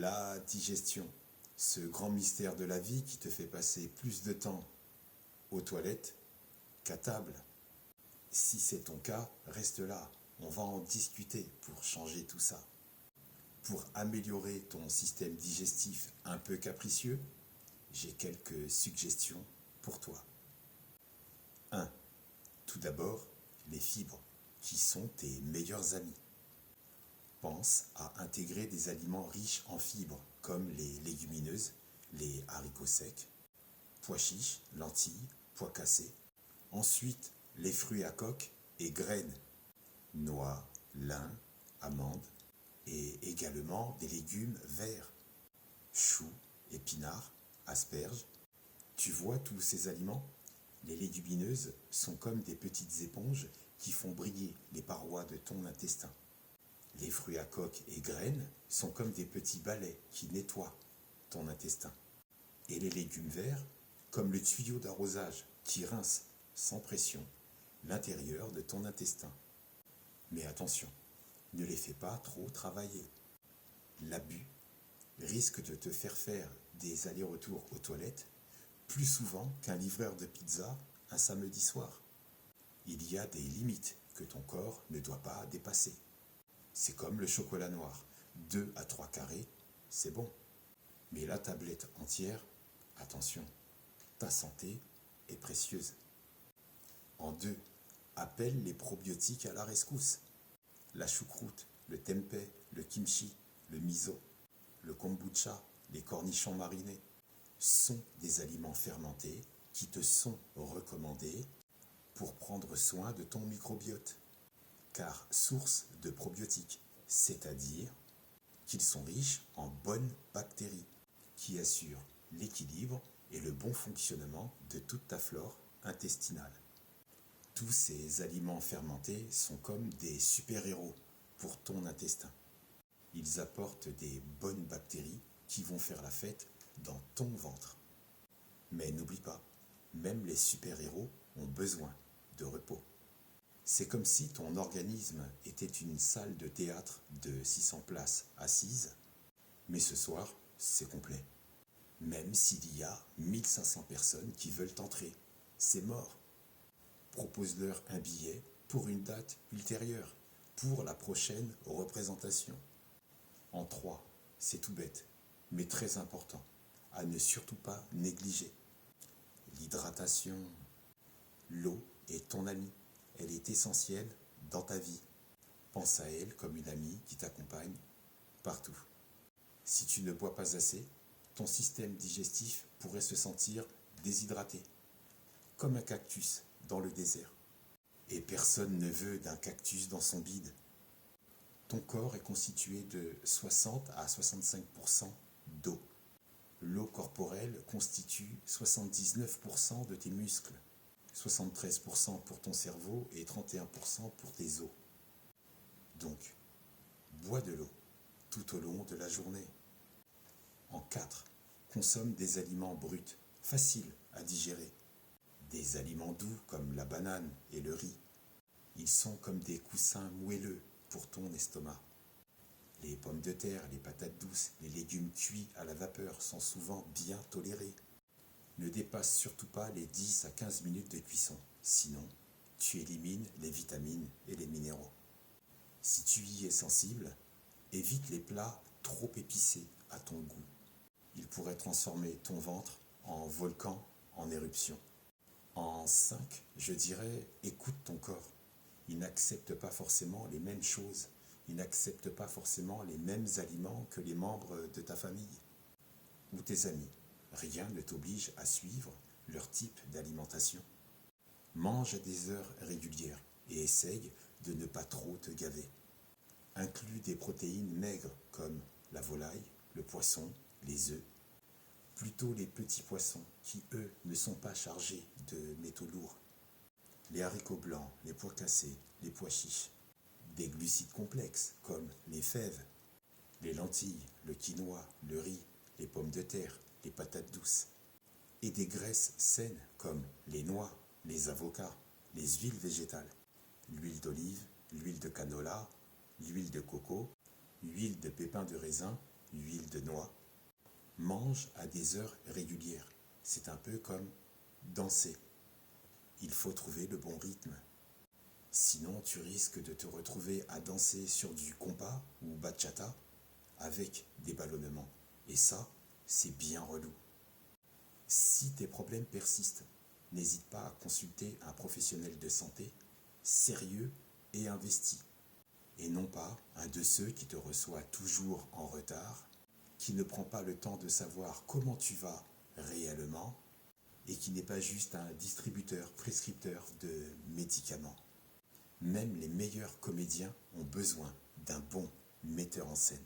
La digestion, ce grand mystère de la vie qui te fait passer plus de temps aux toilettes qu'à table. Si c'est ton cas, reste là, on va en discuter pour changer tout ça. Pour améliorer ton système digestif un peu capricieux, j'ai quelques suggestions pour toi. 1. Tout d'abord, les fibres, qui sont tes meilleurs amis. Pense à intégrer des aliments riches en fibres, comme les légumineuses, les haricots secs, pois chiches, lentilles, pois cassés. Ensuite, les fruits à coque et graines, noix, lin, amandes, et également des légumes verts, choux, épinards, asperges. Tu vois tous ces aliments? Les légumineuses sont comme des petites éponges qui font briller les parois de ton intestin. Les fruits à coque et graines sont comme des petits balais qui nettoient ton intestin. Et les légumes verts, comme le tuyau d'arrosage qui rince sans pression l'intérieur de ton intestin. Mais attention, ne les fais pas trop travailler. L'abus risque de te faire des allers-retours aux toilettes plus souvent qu'un livreur de pizza un samedi soir. Il y a des limites que ton corps ne doit pas dépasser. C'est comme le chocolat noir, 2 à 3 carrés, c'est bon. Mais la tablette entière, attention, ta santé est précieuse. En 2, appelle les probiotiques à la rescousse. La choucroute, le tempeh, le kimchi, le miso, le kombucha, les cornichons marinés sont des aliments fermentés qui te sont recommandés pour prendre soin de ton microbiote, car source de probiotiques, c'est-à-dire qu'ils sont riches en bonnes bactéries qui assurent l'équilibre et le bon fonctionnement de toute ta flore intestinale. Tous ces aliments fermentés sont comme des super-héros pour ton intestin. Ils apportent des bonnes bactéries qui vont faire la fête dans ton ventre. Mais n'oublie pas, même les super-héros ont besoin de repos. C'est comme si ton organisme était une salle de théâtre de 600 places assises, mais ce soir, c'est complet. Même s'il y a 1500 personnes qui veulent entrer, c'est mort. Propose-leur un billet pour une date ultérieure, pour la prochaine représentation. En 3, c'est tout bête, mais très important, à ne surtout pas négliger. L'hydratation. L'eau est ton amie, elle est essentielle dans ta vie. Pense à elle comme une amie qui t'accompagne partout. Si tu ne bois pas assez, ton système digestif pourrait se sentir déshydraté, comme un cactus dans le désert. Et personne ne veut d'un cactus dans son bide. Ton corps est constitué de 60 à 65% d'eau. L'eau corporelle constitue 79% de tes muscles, 73% pour ton cerveau et 31% pour tes os. Donc, bois de l'eau tout au long de la journée. En 4, consomme des aliments bruts, faciles à digérer. Des aliments doux comme la banane et le riz. Ils sont comme des coussins moelleux pour ton estomac. Les pommes de terre, les patates douces, les légumes cuits à la vapeur sont souvent bien tolérés. Ne dépasse surtout pas les 10 à 15 minutes de cuisson, sinon tu élimines les vitamines et les minéraux. Si tu y es sensible, évite les plats trop épicés à ton goût. Ils pourraient transformer ton ventre en volcan en éruption. En 5, je dirais, écoute ton corps. Il n'accepte pas forcément les mêmes choses. Il n'accepte pas forcément les mêmes aliments que les membres de ta famille ou tes amis. Rien ne t'oblige à suivre leur type d'alimentation. Mange à des heures régulières et essaye de ne pas trop te gaver. Inclus des protéines maigres comme la volaille, le poisson, les œufs. Plutôt les petits poissons qui, eux, ne sont pas chargés de métaux lourds. Les haricots blancs, les pois cassés, les pois chiches. Des glucides complexes comme les fèves, les lentilles, le quinoa, le riz, les pommes de terre, les patates douces. Et des graisses saines comme les noix, les avocats, les huiles végétales, l'huile d'olive, l'huile de canola, l'huile de coco, l'huile de pépins de raisin huile de noix. Mange à des heures régulières. C'est un peu comme danser. Il faut trouver le bon rythme. Sinon, tu risques de te retrouver à danser sur du compas ou bachata avec des ballonnements. Et ça, c'est bien relou. Si tes problèmes persistent, n'hésite pas à consulter un professionnel de santé sérieux et investi. Et non pas un de ceux qui te reçoit toujours en retard, qui ne prend pas le temps de savoir comment tu vas réellement et qui n'est pas juste un distributeur, prescripteur de médicaments. Même les meilleurs comédiens ont besoin d'un bon metteur en scène.